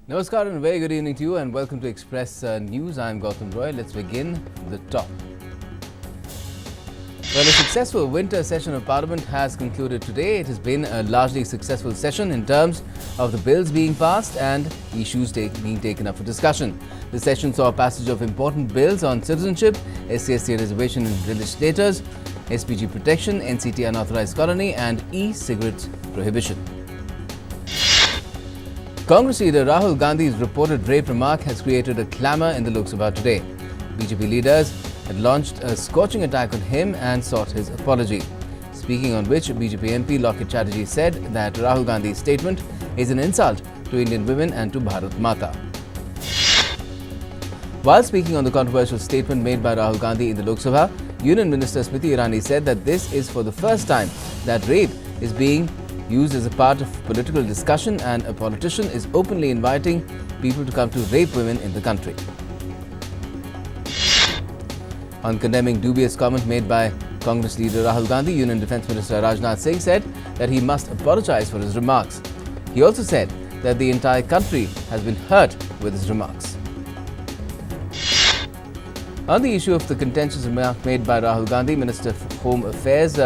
Namaskar and very good evening to you and welcome to Express News. I am Gautam Roy. Let's begin with the top. Well, a successful winter session of Parliament has concluded today. It has been a largely successful session in terms of the bills being passed and issues being taken up for discussion. The session saw passage of important bills on citizenship, SC/ST reservation in religious status, SPG protection, NCT unauthorized colony and e-cigarette prohibition. Congress leader Rahul Gandhi's reported rape remark has created a clamour in the Lok Sabha today. BJP leaders had launched a scorching attack on him and sought his apology. Speaking on which, BJP MP Lockit Chatterjee said that Rahul Gandhi's statement is an insult to Indian women and to Bharat Mata. While speaking on the controversial statement made by Rahul Gandhi in the Lok Sabha, Union Minister Smriti Irani said that this is for the first time that rape is being used as a part of political discussion and a politician is openly inviting people to come to rape women in the country. On condemning dubious comment made by Congress leader Rahul Gandhi, Union Defence Minister Rajnath Singh said that he must apologise for his remarks. He also said that the entire country has been hurt with his remarks. On the issue of the contentious remark made by Rahul Gandhi, Minister for Home Affairs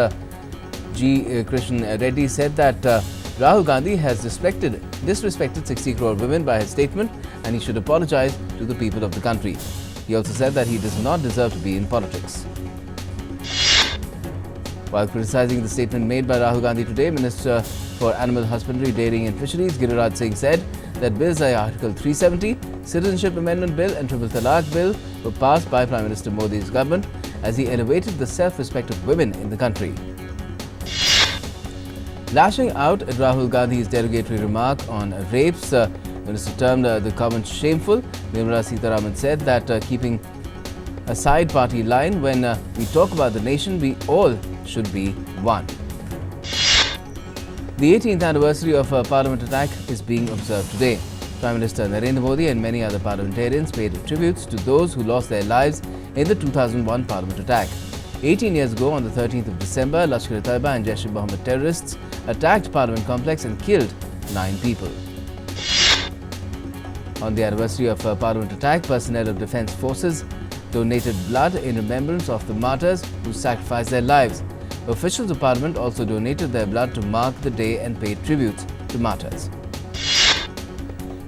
G. Krishnan Reddy said that Rahul Gandhi has disrespected 60 crore women by his statement and he should apologise to the people of the country. He also said that he does not deserve to be in politics. While criticising the statement made by Rahul Gandhi today, Minister for Animal Husbandry, Dairying and Fisheries Giriraj Singh said that bills like Article 370, Citizenship Amendment Bill and Triple Talaq Bill were passed by Prime Minister Modi's government as he elevated the self-respect of women in the country. Lashing out at Rahul Gandhi's derogatory remark on rapes, Minister termed the comment shameful. Nirmala Sitharaman said that keeping a side party line when we talk about the nation, we all should be one. The 18th anniversary of a Parliament attack is being observed today. Prime Minister Narendra Modi and many other parliamentarians paid tributes to those who lost their lives in the 2001 Parliament attack. 18 years ago, on the 13th of December, Lashkar-e-Taiba and Jaish-e-Mohammed terrorists attacked Parliament complex and killed 9 people. On the anniversary of a Parliament attack, personnel of Defence Forces donated blood in remembrance of the martyrs who sacrificed their lives. Officials of Parliament also donated their blood to mark the day and paid tribute to martyrs.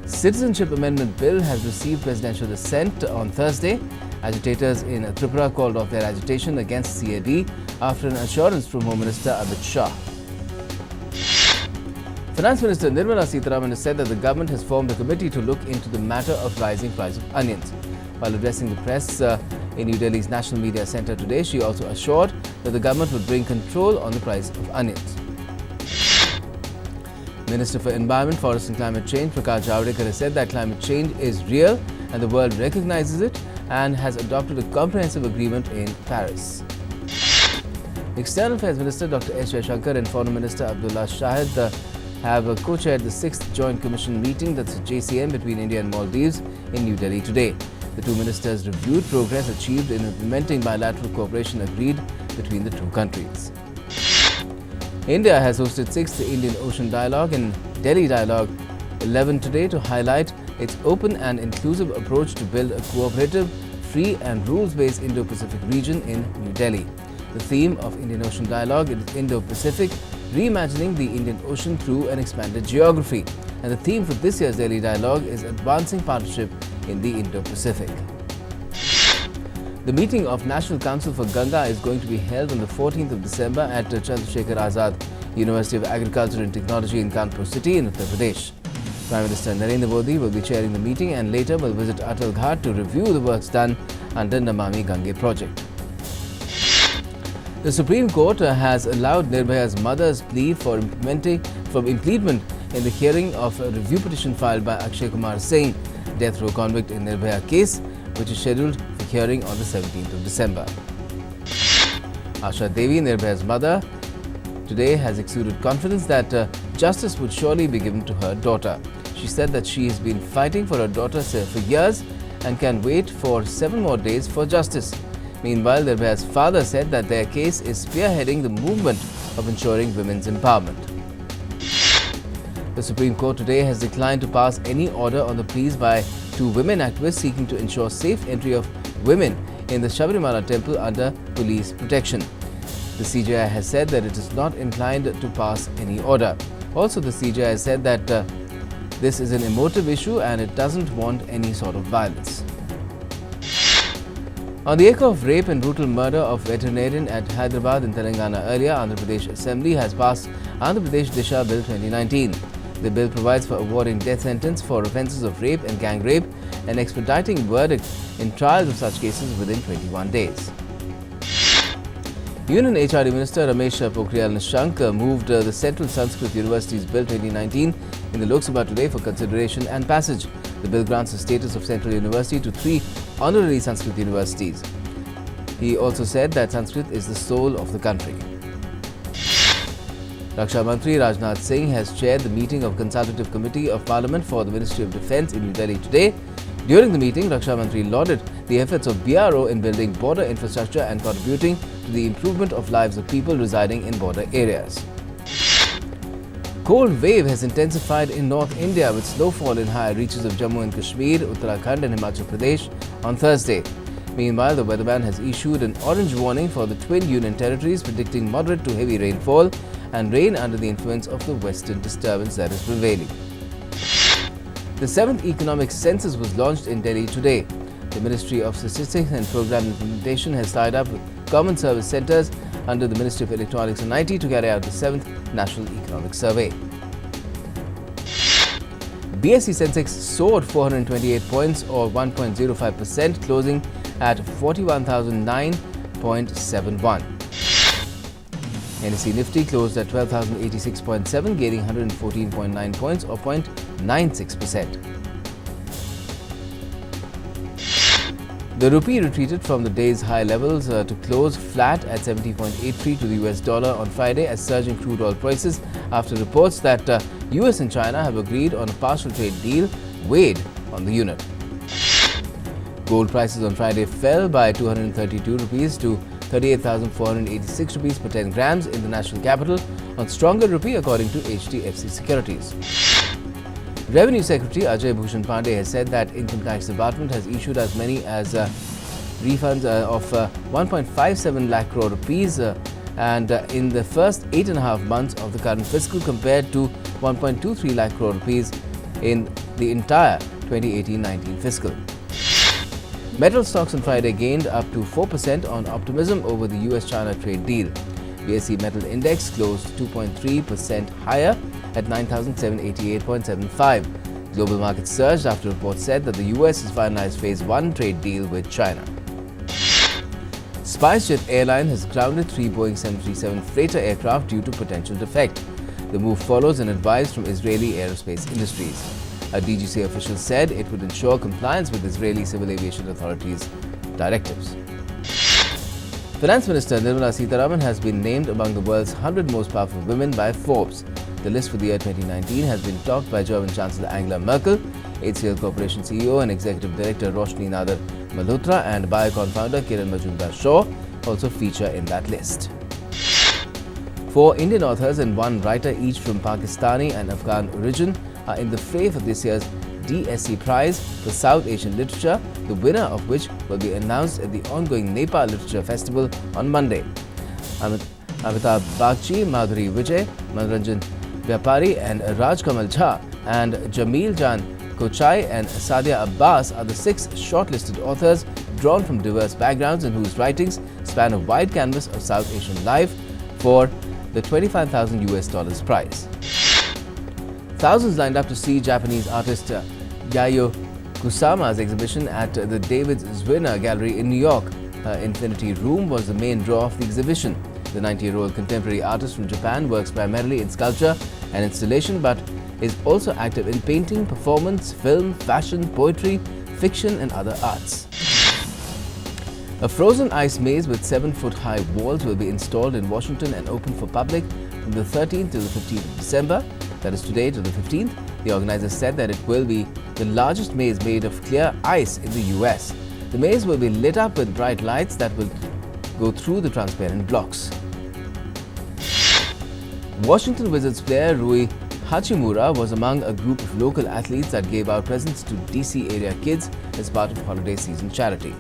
Citizenship Amendment Bill has received presidential assent on Thursday. Agitators in Tripura called off their agitation against CAB after an assurance from Home Minister Amit Shah. Finance Minister Nirmala Sitharaman has said that the government has formed a committee to look into the matter of rising price of onions. While addressing the press in New Delhi's National Media Centre today, she also assured that the government would bring control on the price of onions. Minister for Environment, Forest and Climate Change Prakash Javadekar has said that climate change is real and the world recognises it and has adopted a comprehensive agreement in Paris. External Affairs Minister Dr. S. Jaishankar and Foreign Minister Abdullah Shahid have co-chaired the 6th Joint Commission meeting, that's JCM, between India and Maldives in New Delhi today. The two ministers reviewed progress achieved in implementing bilateral cooperation agreed between the two countries. India has hosted 6th Indian Ocean Dialogue and Delhi Dialogue 11 today to highlight its open and inclusive approach to build a cooperative, free and rules-based Indo-Pacific region in New Delhi. The theme of Indian Ocean Dialogue is Indo-Pacific, reimagining the Indian Ocean through an expanded geography. And the theme for this year's Delhi Dialogue is Advancing Partnership in the Indo-Pacific. The meeting of National Council for Ganga is going to be held on the 14th of December at Chandrasekhar Azad University of Agriculture and Technology in Kanpur City in Uttar Pradesh. Prime Minister Narendra Modi will be chairing the meeting and later will visit Atal Ghat to review the works done under Namami Gange project. The Supreme Court has allowed Nirbhaya's mother's plea for impleadment in the hearing of a review petition filed by Akshay Kumar Singh, death row convict in Nirbhaya case, which is scheduled for hearing on the 17th of December. Asha Devi, Nirbhaya's mother, today has exuded confidence that justice would surely be given to her daughter. She said that she has been fighting for her daughter for years and can wait for 7 more days for justice. Meanwhile, Nirbhaya's father said that their case is spearheading the movement of ensuring women's empowerment. The The Supreme Court today has declined to pass any order on the pleas by two women activists seeking to ensure safe entry of women in the Sabarimala temple under police protection. The CJI has said that it is not inclined to pass any order. Also, the CJI has said that this is an emotive issue and it doesn't want any sort of violence. On the echo of rape and brutal murder of veterinarian at Hyderabad in Telangana earlier, Andhra Pradesh Assembly has passed Andhra Pradesh Disha Bill 2019. The bill provides for awarding death sentence for offences of rape and gang rape and expediting verdict in trials of such cases within 21 days. Union HRD Minister Ramesh Pokhriyal Nishank moved the Central Sanskrit University's Bill 2019 in the Lok Sabha today for consideration and passage. The bill grants the status of Central University to 3 honorary Sanskrit universities. He also said that Sanskrit is the soul of the country. Raksha Mantri Rajnath Singh has chaired the meeting of Consultative Committee of Parliament for the Ministry of Defence in New Delhi today. During the meeting, Raksha Mantri lauded the efforts of BRO in building border infrastructure and contributing to the improvement of lives of people residing in border areas. Cold wave has intensified in North India with snowfall in higher reaches of Jammu and Kashmir, Uttarakhand and Himachal Pradesh on Thursday. Meanwhile, the weatherman has issued an orange warning for the twin union territories, predicting moderate to heavy rainfall and rain under the influence of the western disturbance that is prevailing. The 7th Economic Census was launched in Delhi today. The Ministry of Statistics and Program Implementation has tied up with common service centres under the Ministry of Electronics and IT to carry out the 7th National Economic Survey. BSE Sensex soared 428 points or 1.05%, closing at 41,009.71. NSE Nifty closed at 12,086.7, gaining 114.9 points or 0.96%. The rupee retreated from the day's high levels to close flat at 70.83 to the US dollar on Friday as surging crude oil prices after reports that US and China have agreed on a partial trade deal weighed on the unit. Gold prices on Friday fell by 232 rupees to 38,486 rupees per 10 grams in the national capital on stronger rupee according to HDFC Securities. Revenue Secretary Ajay Bhushan Pandey has said that Income Tax Department has issued as many as refunds of 1.57 lakh crore rupees and in the first 8.5 months of the current fiscal compared to 1.23 lakh crore rupees in the entire 2018-19 fiscal. Metal stocks on Friday gained up to 4% on optimism over the US-China trade deal. BSE Metal Index closed 2.3% higher at 9,788.75. Global markets surged after reports said that the US has finalized Phase 1 trade deal with China. SpiceJet airline has grounded 3 Boeing 737 freighter aircraft due to potential defect. The move follows an advice from Israeli Aerospace Industries. A DGC official said it would ensure compliance with Israeli Civil Aviation Authority's directives. Finance Minister Nirmala Sitharaman has been named among the world's 100 most powerful women by Forbes. The list for the year 2019 has been topped by German Chancellor Angela Merkel, HCL Corporation CEO and Executive Director Roshni Nadar Malhotra and Biocon founder Kiran Majumdar-Shaw also feature in that list. 4 Indian authors and 1 writer each from Pakistani and Afghan origin are in the fray for this year's DSC Prize for South Asian Literature, the winner of which will be announced at the ongoing Nepal Literature Festival on Monday. Amitabh Bagchi, Madhuri Vijay, Manoranjan Vyapari and Raj Kamal Jha and Jameel Jan Kochai and Sadia Abbas are the 6 shortlisted authors drawn from diverse backgrounds and whose writings span a wide canvas of South Asian life for the $25,000 prize. Thousands lined up to see Japanese artist Yayoi Kusama's exhibition at the David Zwirner Gallery in New York. Her Infinity Room was the main draw of the exhibition. The 90-year-old contemporary artist from Japan works primarily in sculpture and installation but is also active in painting, performance, film, fashion, poetry, fiction and other arts. A frozen ice maze with 7-foot-high walls will be installed in Washington and open for public from the 13th to the 15th of December. That is today to the 15th. The organizers said that it will be the largest maze made of clear ice in the US. The maze will be lit up with bright lights that will go through the transparent blocks. Washington Wizards player Rui Hachimura was among a group of local athletes that gave out presents to DC area kids as part of holiday season charity.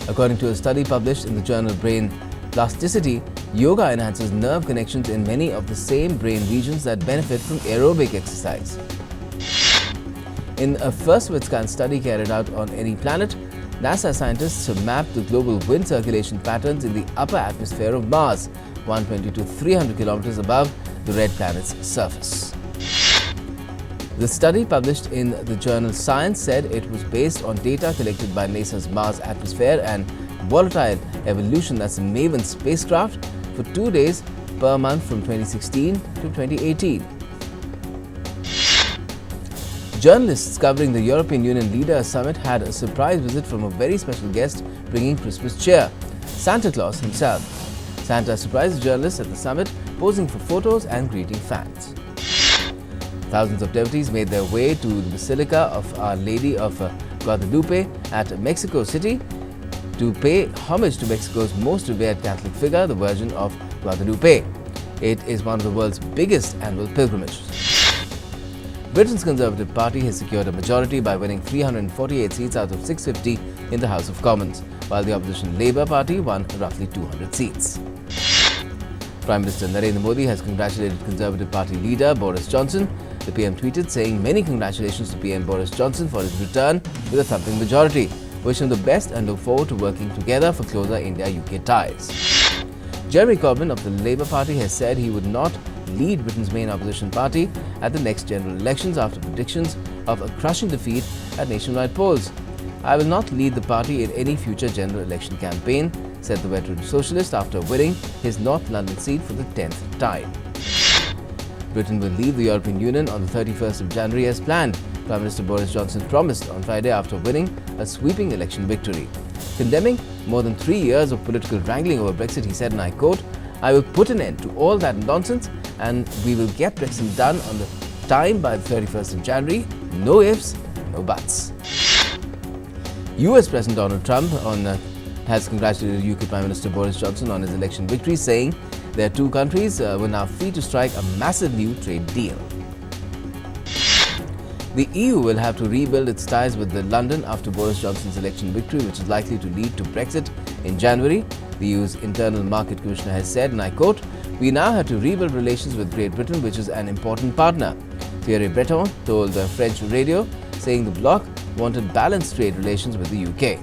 According to a study published in the journal Brain Plasticity, yoga enhances nerve connections in many of the same brain regions that benefit from aerobic exercise. In a first-of-its-kind study carried out on any planet, NASA scientists have mapped the global wind circulation patterns in the upper atmosphere of Mars, 120 to 300 kilometers above the red planet's surface. The study, published in the journal Science, said it was based on data collected by NASA's Mars Atmosphere and Volatile Evolution, that's a MAVEN spacecraft, for 2 days per month from 2016 to 2018. Journalists covering the European Union Leaders Summit had a surprise visit from a very special guest bringing Christmas cheer, Santa Claus himself. Santa surprised journalists at the summit, posing for photos and greeting fans. Thousands of devotees made their way to the Basilica of Our Lady of Guadalupe at Mexico City to pay homage to Mexico's most revered Catholic figure, the Virgin of Guadalupe. It is one of the world's biggest annual pilgrimages. Britain's Conservative Party has secured a majority by winning 348 seats out of 650 in the House of Commons, while the opposition Labour Party won roughly 200 seats. Prime Minister Narendra Modi has congratulated Conservative Party leader Boris Johnson. The PM tweeted saying, "Many congratulations to PM Boris Johnson for his return with a thumping majority. Wish him the best and look forward to working together for closer India-UK ties." Jeremy Corbyn of the Labour Party has said he would not lead Britain's main opposition party at the next general elections after predictions of a crushing defeat at nationwide polls. "I will not lead the party in any future general election campaign," said the veteran socialist after winning his North London seat for the 10th time. Britain will leave the European Union on the 31st of January as planned, Prime Minister Boris Johnson promised on Friday after winning a sweeping election victory. Condemning more than 3 years of political wrangling over Brexit, he said, and I quote, "I will put an end to all that nonsense and we will get Brexit done on the time by the 31st of January. No ifs, no buts." US President Donald Trump has congratulated UK Prime Minister Boris Johnson on his election victory, saying their two countries were now free to strike a massive new trade deal. The EU will have to rebuild its ties with London after Boris Johnson's election victory, which is likely to lead to Brexit in January. The EU's Internal Market Commissioner has said, and I quote, "We now have to rebuild relations with Great Britain, which is an important partner." Thierry Breton told the French radio, saying the bloc wanted balanced trade relations with the UK.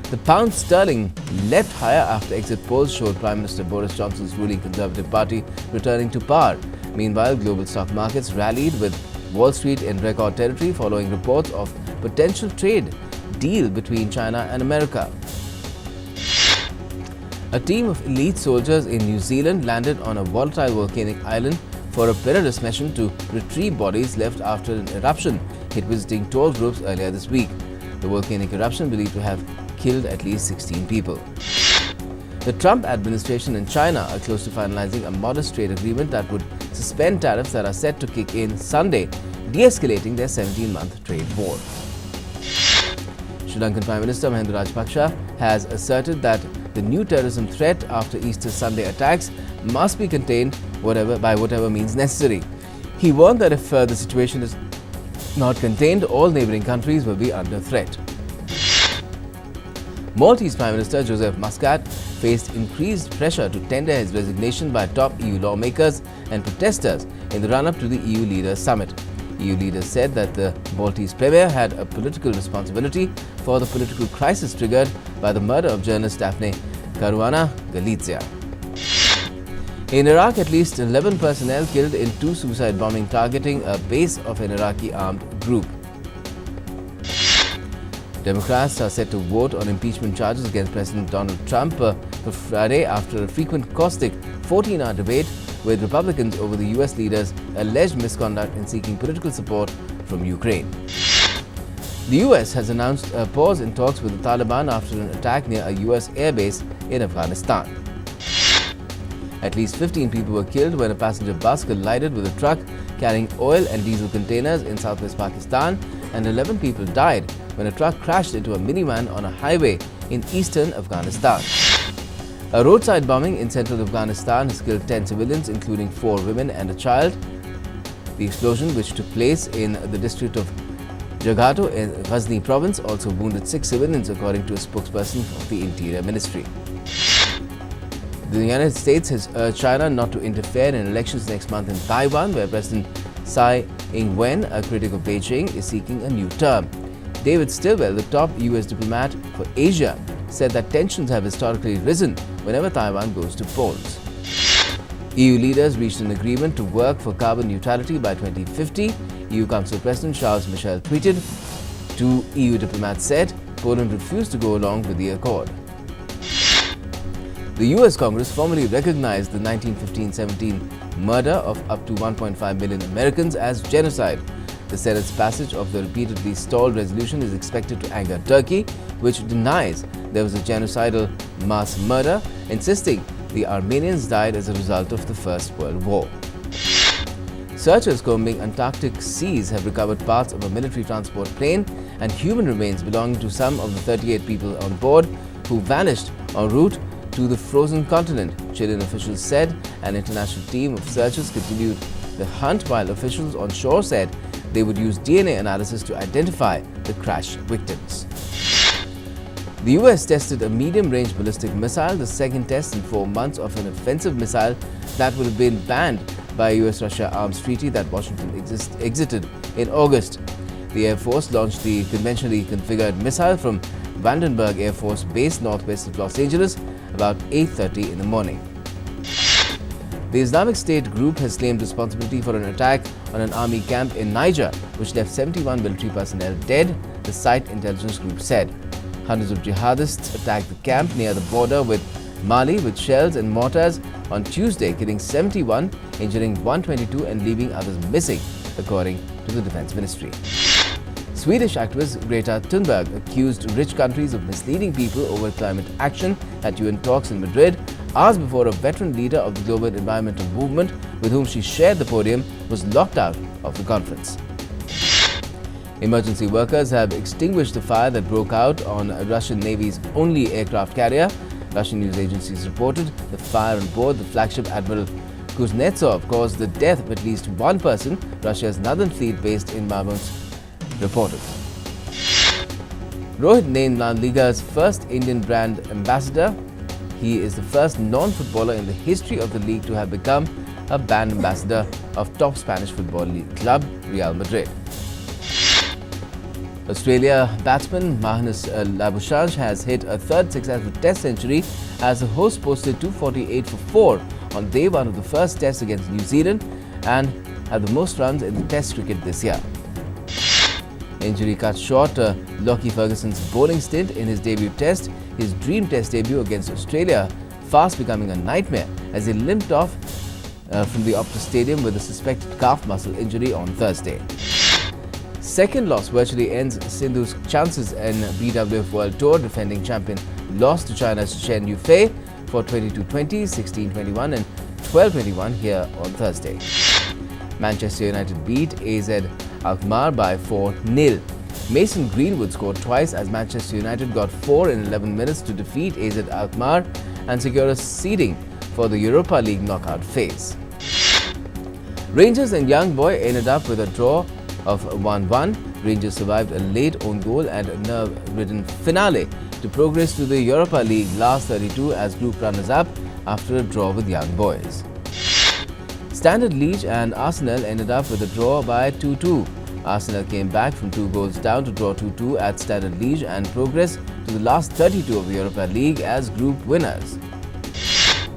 The pound sterling leapt higher after exit polls showed Prime Minister Boris Johnson's ruling Conservative Party returning to power. Meanwhile, global stock markets rallied with Wall Street in record territory following reports of potential trade deal between China and America. A team of elite soldiers in New Zealand landed on a volatile volcanic island for a perilous mission to retrieve bodies left after an eruption hit visiting tour groups earlier this week. The volcanic eruption believed to have killed at least 16 people. The Trump administration and China are close to finalizing a modest trade agreement that would suspend tariffs that are set to kick in Sunday, de-escalating their 17-month trade war. Sri Lankan Prime Minister Mahinda Rajapaksa has asserted that the new terrorism threat after Easter Sunday attacks must be contained by whatever means necessary. He warned that if the situation is not contained, all neighbouring countries will be under threat. Maltese Prime Minister Joseph Muscat faced increased pressure to tender his resignation by top EU lawmakers and protesters in the run-up to the EU Leaders Summit. EU leaders said that the Maltese Premier had a political responsibility for the political crisis triggered by the murder of journalist Daphne Caruana Galizia. In Iraq, at least 11 personnel killed in two suicide bombings targeting a base of an Iraqi armed group. Democrats are set to vote on impeachment charges against President Donald Trump for Friday after a frequent caustic 14-hour debate with Republicans over the US leader's alleged misconduct in seeking political support from Ukraine. The US has announced a pause in talks with the Taliban after an attack near a US airbase in Afghanistan. At least 15 people were killed when a passenger bus collided with a truck carrying oil and diesel containers in southwest Pakistan, and 11 people died when a truck crashed into a minivan on a highway in eastern Afghanistan. A roadside bombing in central Afghanistan has killed 10 civilians, including 4 women and a child. The explosion, which took place in the district of Jagato in Ghazni province, also wounded 6 civilians, according to a spokesperson of the Interior Ministry. The United States has urged China not to interfere in elections next month in Taiwan, where President Tsai Ing-wen, a critic of Beijing, is seeking a new term. David Stilwell, the top US diplomat for Asia, said that tensions have historically risen whenever Taiwan goes to polls. EU leaders reached an agreement to work for carbon neutrality by 2050. EU Council President Charles Michel tweeted. 2 EU diplomats said Poland refused to go along with the accord. The US Congress formally recognized the 1915-17 murder of up to 1.5 million Americans as genocide. The Senate's passage of the repeatedly stalled resolution is expected to anger Turkey, which denies there was a genocidal mass murder, insisting the Armenians died as a result of the First World War. Searchers combing Antarctic seas have recovered parts of a military transport plane and human remains belonging to some of the 38 people on board who vanished en route to the frozen continent, Chilean officials said. An international team of searchers continued the hunt, while officials on shore said they would use DNA analysis to identify the crash victims. The US tested a medium-range ballistic missile, the second test in 4 months of an offensive missile that would have been banned by a US-Russia arms treaty that Washington exited in August. The Air Force launched the conventionally configured missile from Vandenberg Air Force Base northwest of Los Angeles about 8:30 in the morning. The Islamic State group has claimed responsibility for an attack on an army camp in Niger, which left 71 military personnel dead, the site intelligence group said. Hundreds of jihadists attacked the camp near the border with Mali with shells and mortars on Tuesday, killing 71, injuring 122 and leaving others missing, according to the Defense Ministry. Swedish activist Greta Thunberg accused rich countries of misleading people over climate action at UN talks in Madrid, hours before a veteran leader of the global environmental movement, with whom she shared the podium, was locked out of the conference. Emergency workers have extinguished the fire that broke out on Russian Navy's only aircraft carrier. Russian news agencies reported the fire on board the flagship Admiral Kuznetsov caused the death of at least one person, Russia's Northern Fleet based in Murmansk reported. Rohit named La Liga's first Indian brand ambassador. He is the first non-footballer in the history of the league to have become a brand ambassador of top Spanish football league club Real Madrid. Australia batsman Magnus Labuschagne has hit a third successful test century as the host posted 248 for 4 on day 1 of the first test against New Zealand and had the most runs in the test cricket this year. Injury cut short Lockie Ferguson's bowling stint in his debut test, his dream test debut against Australia, fast becoming a nightmare as he limped off from the Optus Stadium with a suspected calf muscle injury on Thursday. Second loss virtually ends Sindhu's chances in BWF World Tour. Defending champion lost to China's Chen Yufei for 22-20, 16-21 and 12-21 here on Thursday. Manchester United beat AZ Alkmaar by 4-0. Mason Greenwood scored twice as Manchester United got 4 in 11 minutes to defeat AZ Alkmaar and secure a seeding for the Europa League knockout phase. Rangers and Young Boy ended up with a draw of 1-1. Rangers survived a late own goal and a nerve-ridden finale to progress to the Europa League last 32 as group runners-up after a draw with Young Boys. Standard Liège and Arsenal ended up with a draw by 2-2. Arsenal came back from 2 goals down to draw 2-2 at Standard Liège and progress to the last 32 of the Europa League as group winners.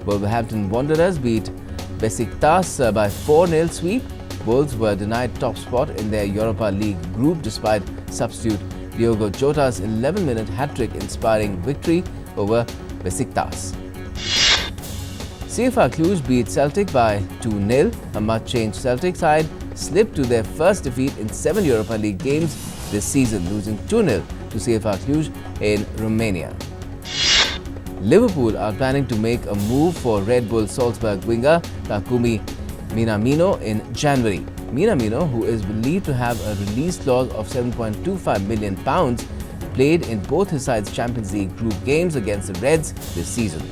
Wolverhampton Wanderers beat Besiktas by 4-0 sweep. Wolves were denied top spot in their Europa League group despite substitute Diogo Jota's 11-minute hat-trick inspiring victory over Besiktas. CFR Cluj beat Celtic by 2-0. A much-changed Celtic side slipped to their first defeat in 7 Europa League games this season, losing 2-0 to CFR Cluj in Romania. Liverpool are planning to make a move for Red Bull Salzburg winger Takumi Minamino in January. Minamino, who is believed to have a release clause of £7.25 million, played in both his side's Champions League group games against the Reds this season.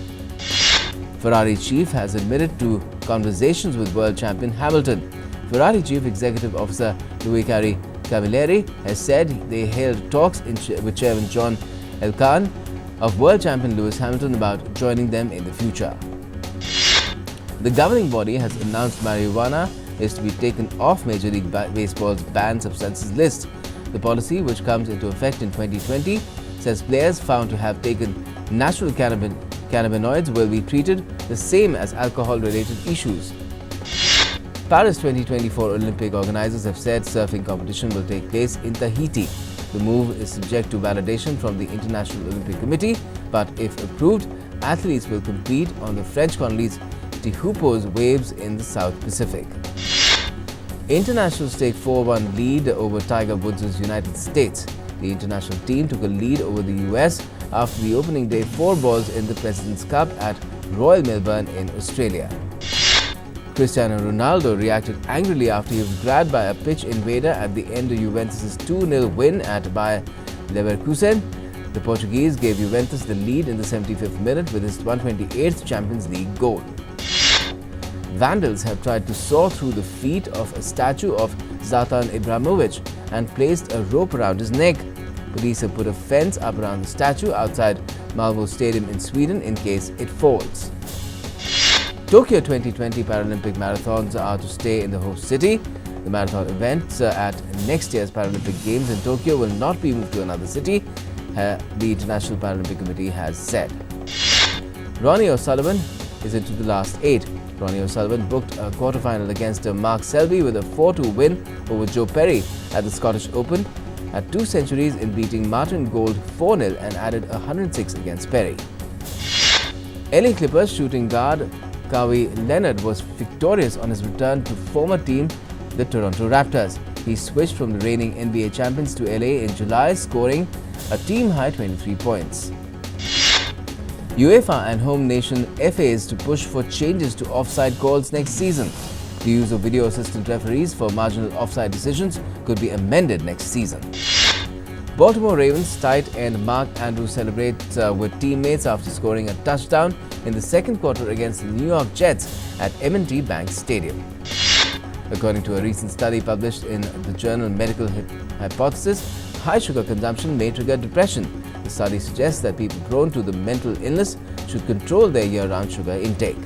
Ferrari chief has admitted to conversations with world champion Hamilton. Ferrari Chief Executive Officer Louis Camilleri has said they held talks with Chairman John Elkann of world champion Lewis Hamilton about joining them in the future. The governing body has announced marijuana is to be taken off Major League Baseball's banned substances list. The policy, which comes into effect in 2020, says players found to have taken natural cannabinoids will be treated the same as alcohol-related issues. Paris 2024 Olympic organizers have said surfing competition will take place in Tahiti. The move is subject to validation from the International Olympic Committee, but if approved, athletes will compete on the French colony's Tijupo's waves in the South Pacific. Internationals take 4-1 lead over Tiger Woods' United States. The international team took a lead over the US after the opening day 4 balls in the President's Cup at Royal Melbourne in Australia. Cristiano Ronaldo reacted angrily after he was grabbed by a pitch invader at the end of Juventus' 2-0 win at Bayer Leverkusen. The Portuguese gave Juventus the lead in the 75th minute with his 128th Champions League goal. Vandals have tried to saw through the feet of a statue of Zlatan Ibrahimovic and placed a rope around his neck. Police have put a fence up around the statue outside Malmö Stadium in Sweden in case it falls. Tokyo 2020 Paralympic marathons are to stay in the host city. The marathon events at next year's Paralympic Games in Tokyo will not be moved to another city, the International Paralympic Committee has said. Ronnie O'Sullivan is into the last 8. Ronnie O'Sullivan booked a quarterfinal against Mark Selby with a 4-2 win over Joe Perry at the Scottish Open, had 2 centuries in beating Martin Gould 4-0 and added 106 against Perry. LA Clippers shooting guard Kawhi Leonard was victorious on his return to former team the Toronto Raptors. He switched from the reigning NBA champions to LA in July, scoring a team-high 23 points. UEFA and home nation FAs to push for changes to offside calls next season. The use of video assistant referees for marginal offside decisions could be amended next season. Baltimore Ravens tight end Mark Andrews celebrates with teammates after scoring a touchdown in the second quarter against the New York Jets at M&T Bank Stadium. According to a recent study published in the journal Medical Hypothesis, high sugar consumption may trigger depression. The study suggests that people prone to the mental illness should control their year-round sugar intake.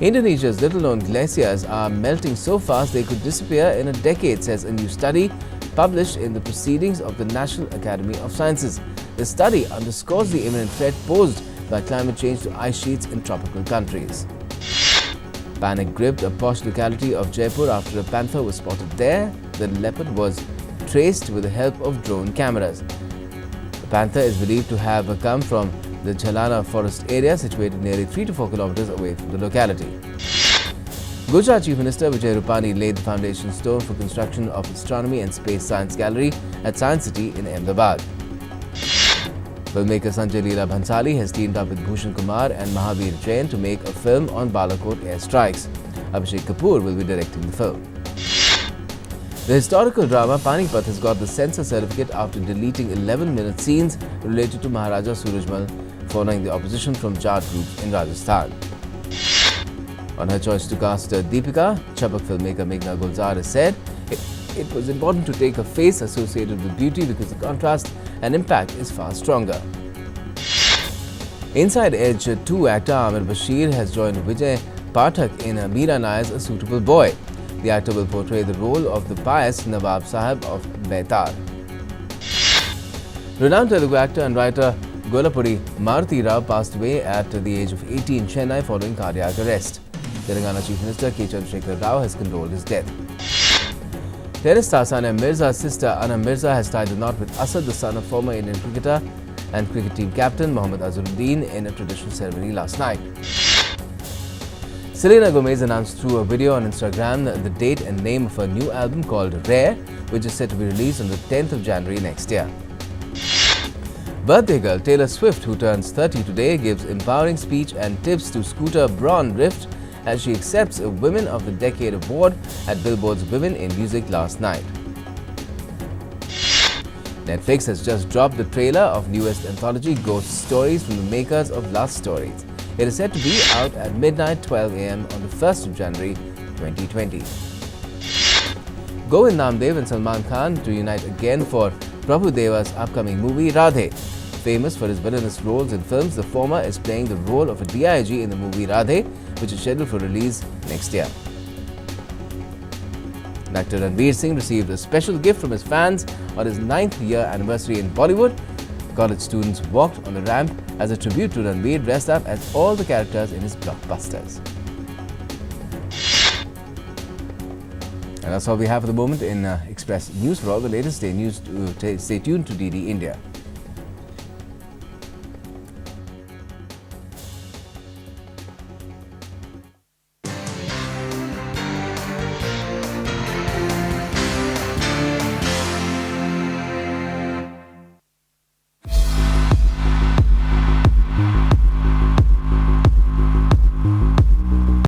Indonesia's little-known glaciers are melting so fast they could disappear in a decade, says a new study published in the Proceedings of the National Academy of Sciences. The study underscores the imminent threat posed by climate change to ice sheets in tropical countries. Panic gripped a posh locality of Jaipur after a panther was spotted there. The leopard was traced with the help of drone cameras. The panther is believed to have come from the Jhalana forest area situated nearly 3 to 4 kilometers away from the locality. Gujarat Chief Minister Vijay Rupani laid the foundation stone for construction of Astronomy and Space Science Gallery at Science City in Ahmedabad. Filmmaker Sanjay Leela Bhansali has teamed up with Bhushan Kumar and Mahavir Jain to make a film on Balakot airstrikes. Abhishek Kapoor will be directing the film. The historical drama Panipat has got the censor certificate after deleting 11-minute scenes related to Maharaja Surajmal following the opposition from Jat groups in Rajasthan. On her choice to cast Deepika, Chapak filmmaker Meghna Gulzar has said it was important to take a face associated with beauty because the contrast and impact is far stronger. Inside Edge 2 actor Amir Bashir has joined Vijay Pathak in Meera Nair's A Suitable Boy. The actor will portray the role of the pious Nawab Sahib of Baitar. Renowned Telugu actor and writer Golapudi Maruti Rao passed away at the age of 80 in Chennai following cardiac arrest. Telangana Chief Minister K. Chandrasekhar Rao has condoled his death. Tennis star Sania Mirza's sister Anna Mirza has tied the knot with Asad, the son of former Indian cricketer and cricket team captain Mohammad Azharuddin, in a traditional ceremony last night. Selena Gomez announced through a video on Instagram the date and name of her new album called Rare, which is set to be released on the 10th of January next year. Birthday girl Taylor Swift, who turns 30 today, gives empowering speech and tips to Scooter Braun Rift as she accepts a Women of the Decade award at Billboard's Women in Music last night. Netflix has just dropped the trailer of newest anthology Ghost Stories from the makers of Last Stories. It is set to be out at midnight 12 am on the 1st of January 2020. Govind Namdev and Salman Khan to unite again for Prabhu Deva's upcoming movie Radhe. Famous for his villainous roles in films, the former is playing the role of a DIG in the movie Radhe, which is scheduled for release next year. Actor Ranveer Singh received a special gift from his fans on his 9th year anniversary in Bollywood. College students walked on the ramp as a tribute to Ranveer, dressed up as all the characters in his blockbusters. And that's all we have for the moment in Express News. For all the latest, stay tuned to DD India.